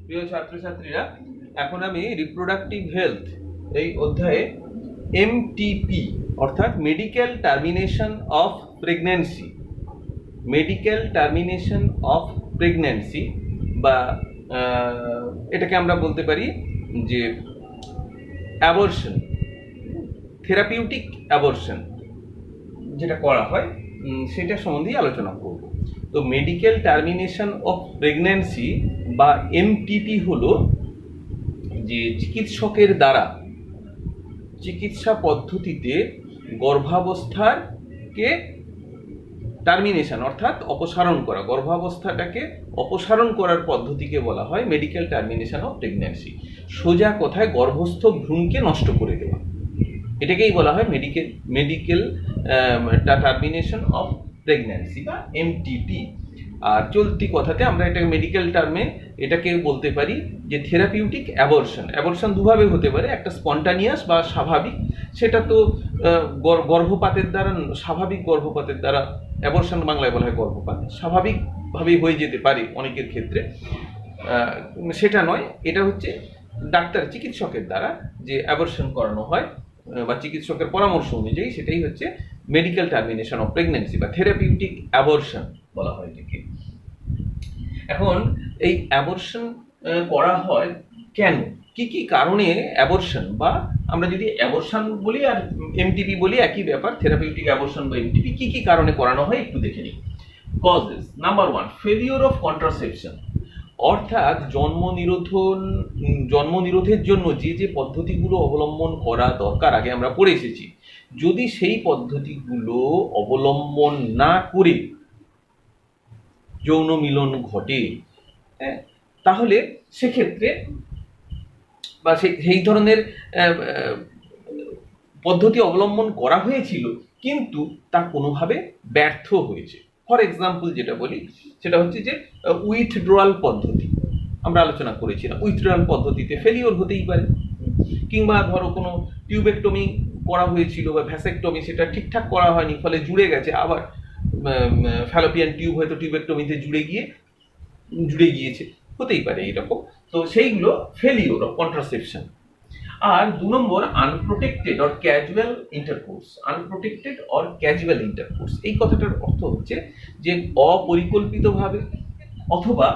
প্রিয় ছাত্রছাত্রীরা, এখন আমি রিপ্রোডাক্টিভ হেলথ এই অধ্যায়ে এমটিপি অর্থাৎ medical termination of pregnancy, medical termination of pregnancy বা এটাকে আমরা বলতে পারি যে অ্যাবর্শন, থেরাপিউটিক অ্যাবর্শন যেটা করা হয় সেটা সম্বন্ধেই আলোচনা করব। তো মেডিকেল টার্মিনেশন অফ প্রেগন্যান্সি বা এমটিপি হলো যে চিকিৎসকের দ্বারা চিকিৎসা পদ্ধতিতে গর্ভাবস্থাকে টার্মিনেশন অর্থাৎ অপসারণ করা, গর্ভাবস্থাটাকে অপসারণ করার পদ্ধতিকে বলা হয় মেডিকেল টার্মিনেশন অফ প্রেগন্যান্সি। সোজা কথায় গর্ভস্থ ভ্রূণকে নষ্ট করে দেওয়া, এটাকেই বলা হয় medical medical termination of pregnancy বা এমটিপি। আর চলতি কথাতে আমরা এটাকে মেডিকেল টার্মে এটাকে বলতে পারি যে থেরাপিউটিক অ্যাবর্শন। অ্যাবর্শন দুভাবে হতে পারে, একটা স্পন্টানিয়াস বা স্বাভাবিক, সেটা তো গর্ভপাতের দ্বারা, স্বাভাবিক গর্ভপাতের দ্বারা, অ্যাবর্শন বাংলায় বলা হয় গর্ভপাত, স্বাভাবিকভাবেই হয়ে যেতে পারে অনেকের ক্ষেত্রে, সেটা নয়। এটা হচ্ছে ডাক্তার চিকিৎসকের দ্বারা যে অ্যাবর্শন করানো হয় বা চিকিৎসকের পরামর্শ অনুযায়ী, সেটাই হচ্ছে মেডিকেল টার্মিনেশন অফ প্রেগন্যান্সি বা থেরাপিউটিক অ্যাবর্শন বলা হয় এটাকে। এখন এই অ্যাবর্শন করা হয় কেন, কি কি কারণে অ্যাবর্শন, বা আমরা যদি অ্যাবর্শন বলি আর এমটিপি বলি একই ব্যাপার, থেরাপিউটিক অ্যাবর্শন বা এমটিপি কি কি কারণে করানো হয় একটু দেখে নিই। Causes, number 1, failure of contraception, অর্থাৎ জন্ম নিরোধের জন্য যে যে পদ্ধতিগুলো অবলম্বন করা দরকার আগে আমরা পড়ে এসেছি, যদি সেই পদ্ধতিগুলো অবলম্বন না করে যৌন মিলন ঘটে, তাহলে সেক্ষেত্রে বা সেই ধরনের পদ্ধতি অবলম্বন করা হয়েছিল কিন্তু তা কোনোভাবে ব্যর্থ হয়েছে। ফর এক্সাম্পল যেটা বলি সেটা হচ্ছে যে উইথড্রয়াল পদ্ধতি, আমরা আলোচনা করেছিলাম উইথড্রয়াল পদ্ধতিতে ফেলিওর হতেই পারে, কিংবা ধরো কোনো টিউবেক্টমি করা হয়েছিল বা ভ্যাসেক্টমি, সেটা ঠিকঠাক করা হয়নি, ফলে জুড়ে গেছে, আবার ফ্যালোপিয়ান টিউব হয়তো টিউবেক্টমিতে জুড়ে গিয়েছে, হতেই পারে এইরকম। তো সেইগুলো ফেলিওর অফ কন্ট্রাসেপশন। আর 2 নম্বর, unprotected or casual intercourse. Unprotected or casual intercourse এই কথাটার অর্থ হচ্ছে যে অপরিকল্পিতভাবে অথবা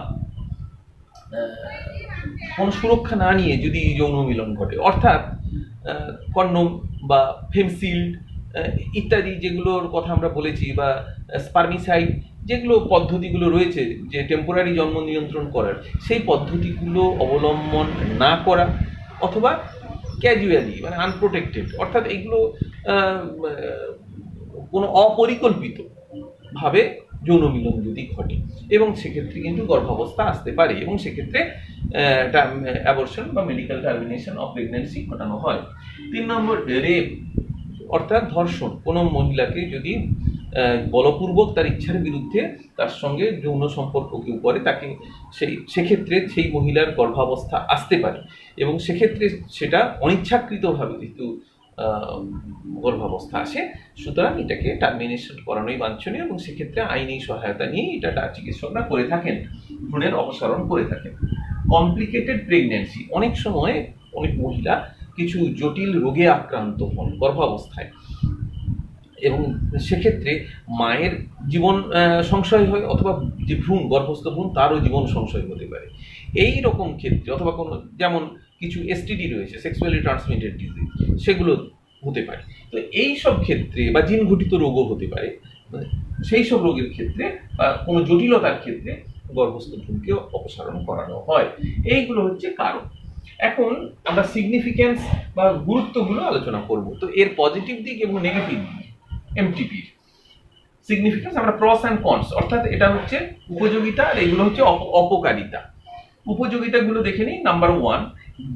কোনো সুরক্ষা না নিয়ে যদি যৌন মিলন ঘটে, অর্থাৎ কন্ডোম বা ফেমশিল্ড ইত্যাদি যেগুলোর কথা আমরা বলেছি, বা স্পার্মিসাইড, যেগুলো পদ্ধতিগুলো রয়েছে যে টেম্পোরারি জন্ম নিয়ন্ত্রণ করার, সেই পদ্ধতিগুলো অবলম্বন না করা, অথবা ক্যাজুয়ালি মানে আনপ্রোটেক্টেড, অর্থাৎ এইগুলো কোনো অপরিকল্পিত ভাবে যৌন মিলন যদি ঘটে, এবং সেক্ষেত্রে কিন্তু গর্ভাবস্থা আসতে পারে, এবং সেক্ষেত্রে অ্যাবর্শন বা মেডিকেল টার্মিনেশন অফ প্রেগন্যান্সি ঘটানো হয়। 3 নম্বর, রেপ অর্থাৎ ধর্ষণ। কোনো মহিলাকে যদি বলপূর্বক তার ইচ্ছার বিরুদ্ধে তার সঙ্গে যৌন সম্পর্ক কেউ করে, তাকে সেক্ষেত্রে সেই মহিলার গর্ভাবস্থা আসতে পারে, এবং সেক্ষেত্রে সেটা অনিচ্ছাকৃতভাবে যেহেতু গর্ভাবস্থা আসে, সুতরাং এটাকে টার্মিনেশন করানোই বাঞ্ছনীয়, এবং সেক্ষেত্রে আইনি সহায়তা নিয়ে এটা চিকিৎসকরা করে থাকেন, ভ্রূণের অপসারণ করে থাকেন। কমপ্লিকেটেড প্রেগন্যান্সি, অনেক সময় অনেক মহিলা কিছু জটিল রোগে আক্রান্ত হন গর্ভাবস্থায়, এবং সেক্ষেত্রে মায়ের জীবন সংশয় হয়, অথবা যে ভ্রূণ, গর্ভস্থ ভ্রূণ, তারও জীবন সংশয় হতে পারে। এই রকম ক্ষেত্রে, অথবা কোনো যেমন কিছু এসটিডি রয়েছে, সেক্সুয়ালি ট্রান্সমিটেড ডিজিজ, সেগুলো হতে পারে। তো এই সব ক্ষেত্রে, বা জিন ঘটিত রোগও হতে পারে, সেই সব রোগের ক্ষেত্রে বা কোনো জটিলতার ক্ষেত্রে গর্ভস্থ ভ্রূণকে অপসারণ করানো হয়। এইগুলো হচ্ছে কারণ। এখন আমরা সিগনিফিক্যান্স বা গুরুত্বগুলো আলোচনা করব। তো এর পজিটিভ দিক এবং নেগেটিভ দিক এমটিপির সিগনিফিক্যান্স, আমরা প্রস অ্যান্ড কনস, অর্থাৎ এটা হচ্ছে উপযোগিতা আর এগুলো হচ্ছে অপকারিতা। উপযোগিতাগুলো দেখে নিই। Number 1,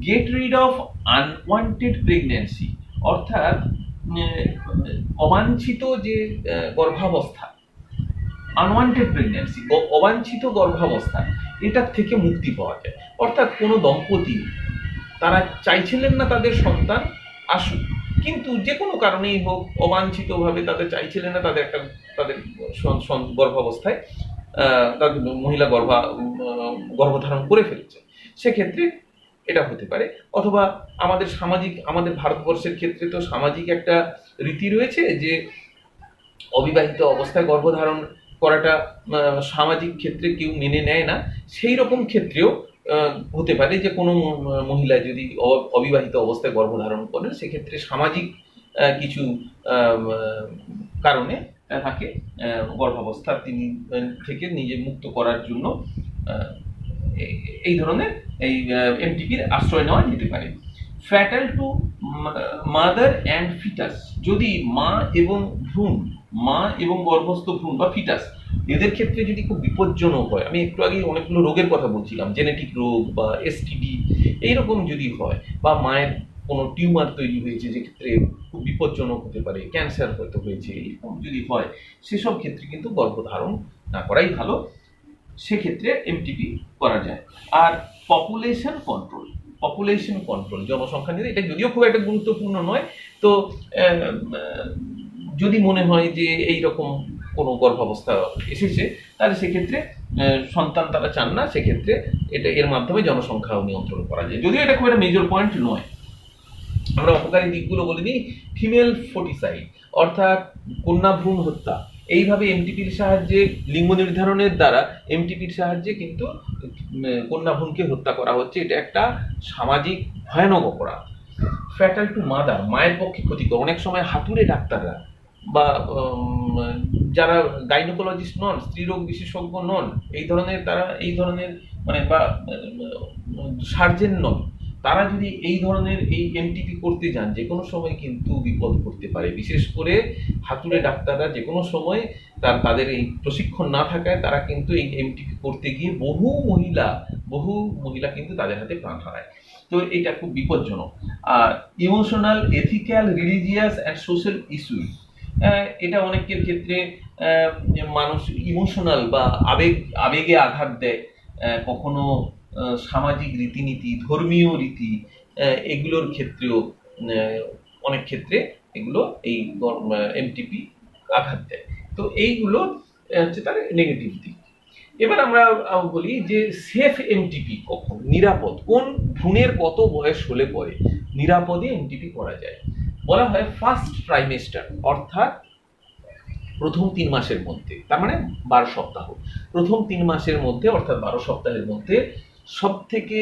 get rid of unwanted pregnancy, অর্থাৎ অবাঞ্ছিত যে গর্ভাবস্থা, আনওয়ান্টেড প্রেগন্যান্সি, অবাঞ্ছিত গর্ভাবস্থা, এটার থেকে মুক্তি পাওয়া যায়। অর্থাৎ কোনো দম্পতি তারা চাইছিলেন না তাদের সন্তান আসুক, কিন্তু যে কোনো কারণেই হোক অবাঞ্ছিতভাবে তাদের চাইছিলেন না তাদের গর্ভাবস্থায় তাদের মহিলা গর্ভধারণ করে ফেলেছে, সেক্ষেত্রে এটা হতে পারে। অথবা আমাদের ভারতবর্ষের ক্ষেত্রে তো সামাজিক একটা রীতি রয়েছে যে অবিবাহিত অবস্থায় গর্ভধারণ করাটা সামাজিক ক্ষেত্রে কেউ মেনে নেয় না। সেই রকম ক্ষেত্রেও হতে পারে যে কোনো মহিলা যদি অবিবাহিত অবস্থায় গর্ভধারণ করেন, সেক্ষেত্রে সামাজিক কিছু আম, আহ, কারণে তাকে গর্ভাবস্থা থেকে নিজে মুক্ত করার জন্য আহ, এই ধরনের এমটিপির আশ্রয় নেওয়া যেতে পারে। Fatal to mother and foetus, যদি মা এবং গর্ভস্থ ভ্রূণ বা ফিটাস এদের ক্ষেত্রে যদি খুব বিপজ্জনক হয়, আমি একটু আগে অনেকগুলো রোগের কথা বলছিলাম, জেনেটিক রোগ বা এসটিডি এইরকম যদি হয়, বা মায়ের কোনো টিউমার তৈরি হয়েছে যে ক্ষেত্রে খুব বিপজ্জনক হতে পারে, ক্যান্সার হয়তো হয়েছে, এরকম যদি হয় সেসব ক্ষেত্রে কিন্তু গর্ভধারণ না করাই ভালো। সেক্ষেত্রে এমটিপি করা যায়। আর পপুলেশন কন্ট্রোল জনসংখ্যা নিয়ে, এটা যদিও খুব একটা গুরুত্বপূর্ণ নয়, তো যদি মনে হয় যে এই রকম কোনো গর্ভাবস্থা এসেছে, তাহলে সেক্ষেত্রে সন্তান তারা চান না, সেক্ষেত্রে এর মাধ্যমে জনসংখ্যা নিয়ন্ত্রণ করা যায়, যদিও এটা খুব একটা মেজর পয়েন্ট নয়। আমরা অপকারী দিকগুলো বলে দিই। ফিমেল ফোর্টিসাইড অর্থাৎ কন্যা ভ্রূণ হত্যা, এইভাবে এমটিপির সাহায্যে, লিঙ্গ নির্ধারণের দ্বারা এমটিপির সাহায্যে কিন্তু কন্যা ভ্রূণকে হত্যা করা হচ্ছে। এটা একটা সামাজিক ভয়ানক অপরাধ। ফ্যাটাল টু মাদার, মায়ের পক্ষে ক্ষতিকর। অনেক সময় হাতুড়ে ডাক্তাররা বা যারা গাইনোকোলজিস্ট নন, স্ত্রীরোগ বিশেষজ্ঞ নন, এই ধরনের মানে বা সার্জেন নন, তারা যদি এই ধরনের এমটিপি করতে যান, যে কোনো সময় কিন্তু বিপদ ঘটতে পারে। বিশেষ করে হাতুড়ে ডাক্তাররা যে কোনো সময় তাদের এই প্রশিক্ষণ না থাকায় তারা কিন্তু এই এমটিপি করতে গিয়ে বহু মহিলা কিন্তু তাদের হাতে প্রাণ হারায়। তো এটা খুব বিপজ্জনক। আর emotional, ethical, religious and social issue, এটা অনেকের ক্ষেত্রে মানুষ ইমোশনাল বা আবেগে আঘাত দেয়, কখনো সামাজিক রীতিনীতি, ধর্মীয় রীতি, এগুলোর ক্ষেত্রেও অনেক ক্ষেত্রে এগুলো এই এমটিপি আঘাত দেয়। তো এইগুলো হচ্ছে তার নেগেটিভ দিক। এবার আমরা বলি যে সেফ এমটিপি কখন, নিরাপদ, কোন ভ্রূণের কত বয়স হলে পরে নিরাপদে এমটিপি করা যায়। বলা হয় ফার্স্ট ট্রাইমেস্টার, অর্থাৎ প্রথম 3 মাসের মধ্যে, তার মানে 12 সপ্তাহ। প্রথম 3 মাসের মধ্যে অর্থাৎ 12 সপ্তাহের মধ্যে সব থেকে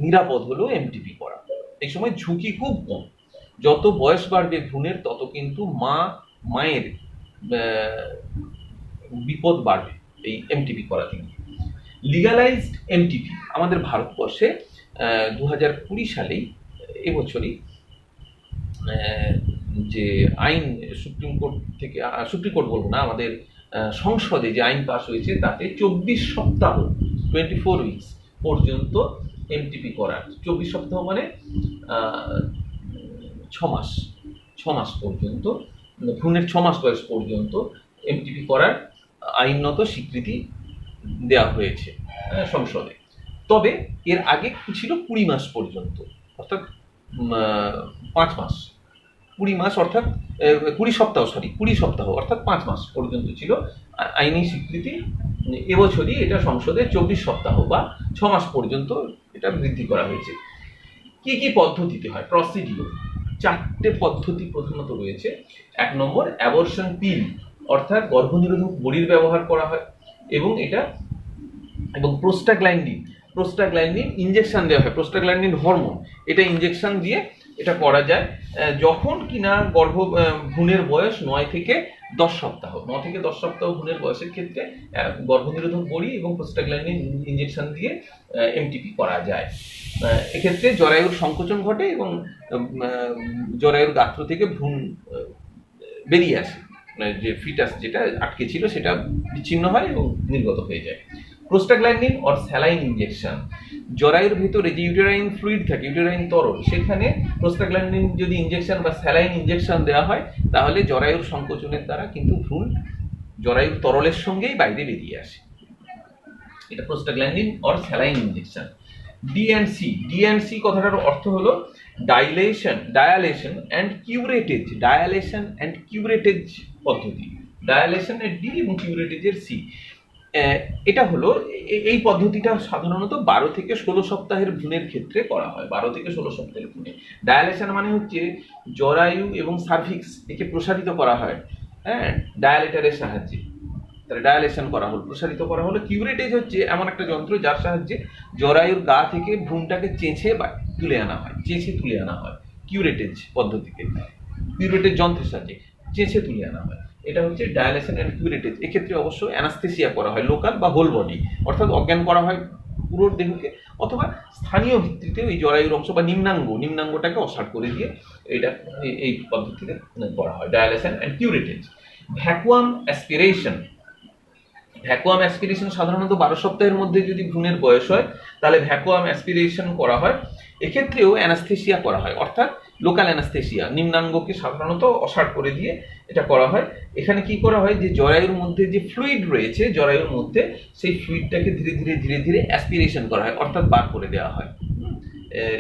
নিরাপদ হলো এমটিপি করা। এই সময় ঝুঁকি খুব কম। যত বয়স বাড়বে ভ্রূণের, তত কিন্তু মায়ের বিপদ বাড়বে এই এমটিপি করা থেকে। লিগালাইজড এমটিপি আমাদের ভারতবর্ষে 2020 সালেই, এবছরই যে আইন সুপ্রিম কোর্ট বলবো না, আমাদের সংসদে যে আইন পাস হয়েছে, তাতে 24 সপ্তাহ 24 উইকস পর্যন্ত এমটিপি করার, 24 সপ্তাহ মানে 6 মাস পর্যন্ত, ভ্রূণের 6 মাস বয়স পর্যন্ত এমটিপি করার আইনত স্বীকৃতি দেওয়া হয়েছে সংসদে। তবে এর আগে ছিল 20 মাস পর্যন্ত, অর্থাৎ 5 মাস, 20 মাস অর্থাৎ 20 সপ্তাহ অর্থাৎ 5 মাস পর্যন্ত ছিল আইনি স্বীকৃতি। এবছরই এটা সংসদে 24 সপ্তাহ বা 6 মাস পর্যন্ত এটা বৃদ্ধি করা হয়েছে। কি কি পদ্ধতিতে হয়, প্রসিডিওর, 4টে পদ্ধতি প্রধানত রয়েছে। 1 নম্বর অ্যাবর্শন পিল, অর্থাৎ গর্ভনিরোধক বড়ির ব্যবহার করা হয়, এবং প্রোস্টাগ্ল্যান্ডিন ইনজেকশন দেওয়া হয়। প্রোস্টাগ্ল্যান্ডিন হরমোন, এটা ইনজেকশন দিয়ে এটা করা যায় যখন কিনা ভ্রূণের বয়স 9 থেকে 10 সপ্তাহ। 9 থেকে 10 সপ্তাহ ভ্রূণের বয়সের ক্ষেত্রে গর্ভনিরোধক বড়ি এবং প্রোস্টাগ্ল্যান্ডিন ইনজেকশন দিয়ে এমটিপি করা যায়। এক্ষেত্রে জরায়ুর সংকোচন ঘটে এবং জরায়ুর গাত্র থেকে ভ্রূণ বেরিয়ে আসে, যে ফিটাস যেটা আটকে ছিল সেটা বিচ্ছিন্ন হয় এবং নির্গত হয়ে যায়। প্রোস্টাগ্ল্যান্ডিন অর স্যালাইন ইনজেকশন, জরায়ুর ভেতরে যে ইউটেরাইন ফ্লুইড থাকে, ইউটেরাইন তরল, সেখানে প্রোস্টাগ্ল্যান্ডিন যদি ইনজেকশন বা স্যালাইন ইনজেকশন দেওয়া হয়, তাহলে জরায়ুর সংকোচনের দ্বারা কিন্তু ভ্রূণ জরায়ুর তরলের সঙ্গেই বাইরে বেরিয়ে আসে। এটা prostaglandin or saline injection. DNC কথাটার অর্থ হলো ডায়ালেশন অ্যান্ড কিউরেটেজ পদ্ধতি। ডায়ালেশনের ডি এবং কিউরেটেজের সি। আহ, এটা হলো এই পদ্ধতিটা সাধারণত 12 থেকে 16 সপ্তাহের ভ্রূণের ক্ষেত্রে করা হয়। 12 থেকে 16 সপ্তাহের ভ্রূণে ডায়ালেশন মানে হচ্ছে জরায়ু এবং সার্ভিক্স একে প্রসারিত করা হয়, হ্যাঁ, ডায়ালেটারের সাহায্যে। তাহলে ডায়ালেশন করা হলো, প্রসারিত করা হলো। কিউরেটেজ হচ্ছে এমন একটা যন্ত্র যার সাহায্যে জরায়ুর গা থেকে ভ্রূণটাকে চেঁচে বা তুলে আনা হয়, চেঁচে তুলে আনা হয় কিউরেটেজ পদ্ধতিতে, কিউরেটেজ যন্ত্রের সাহায্যে চেঁচে তুলে আনা হয়। এটা হচ্ছে ডায়ালেশন অ্যান্ড কিউরেটেজ। এক্ষেত্রে অবশ্য অ্যানাস্থেসিয়া করা হয়, লোকাল বা হোল বডি, অর্থাৎ অজ্ঞান করা হয় পুরো দেহকে, অথবা স্থানীয় ভিত্তিতে ওই জরায়ুর অংশ বা নিম্নাঙ্গটাকে অসাড় করে দিয়ে এটা এই পদ্ধতিতে করা হয়, dilation and curettage. Vacuum aspiration, vacuum aspiration সাধারণত 12 সপ্তাহের মধ্যে যদি ভ্রূণের বয়স হয় তাহলে ভ্যাকুয়াম অ্যাসপিরেশন করা হয়। এক্ষেত্রেও অ্যানাস্থেসিয়া করা হয়, অর্থাৎ লোকাল অ্যানাস্থেসিয়া, নিম্নাঙ্গকে সাধারণত অসাড় করে দিয়ে এটা করা হয়। এখানে কি করা হয় যে জরায়ুর মধ্যে যে ফ্লুইড রয়েছে জরায়ুর মধ্যে, সেই ফ্লুইডটাকে ধীরে ধীরে ধীরে ধীরে অ্যাসপিরেশন করা হয়, অর্থাৎ বার করে দেওয়া হয়,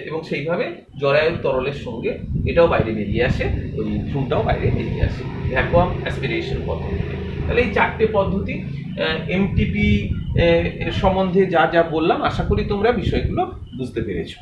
এবং সেইভাবে জরায়ুর তরলের সঙ্গে এটাও বাইরে বেরিয়ে আসে, ওই ভ্রূণটাও বাইরে বেরিয়ে আসে ভ্যাকুয়াম অ্যাসপিরেশন পদ্ধতিতে। তাহলে এই 4টে পদ্ধতি, এমটিপি সম্বন্ধে যা যা বললাম, আশা করি তোমরা বিষয়গুলো বুঝতে পেরেছো।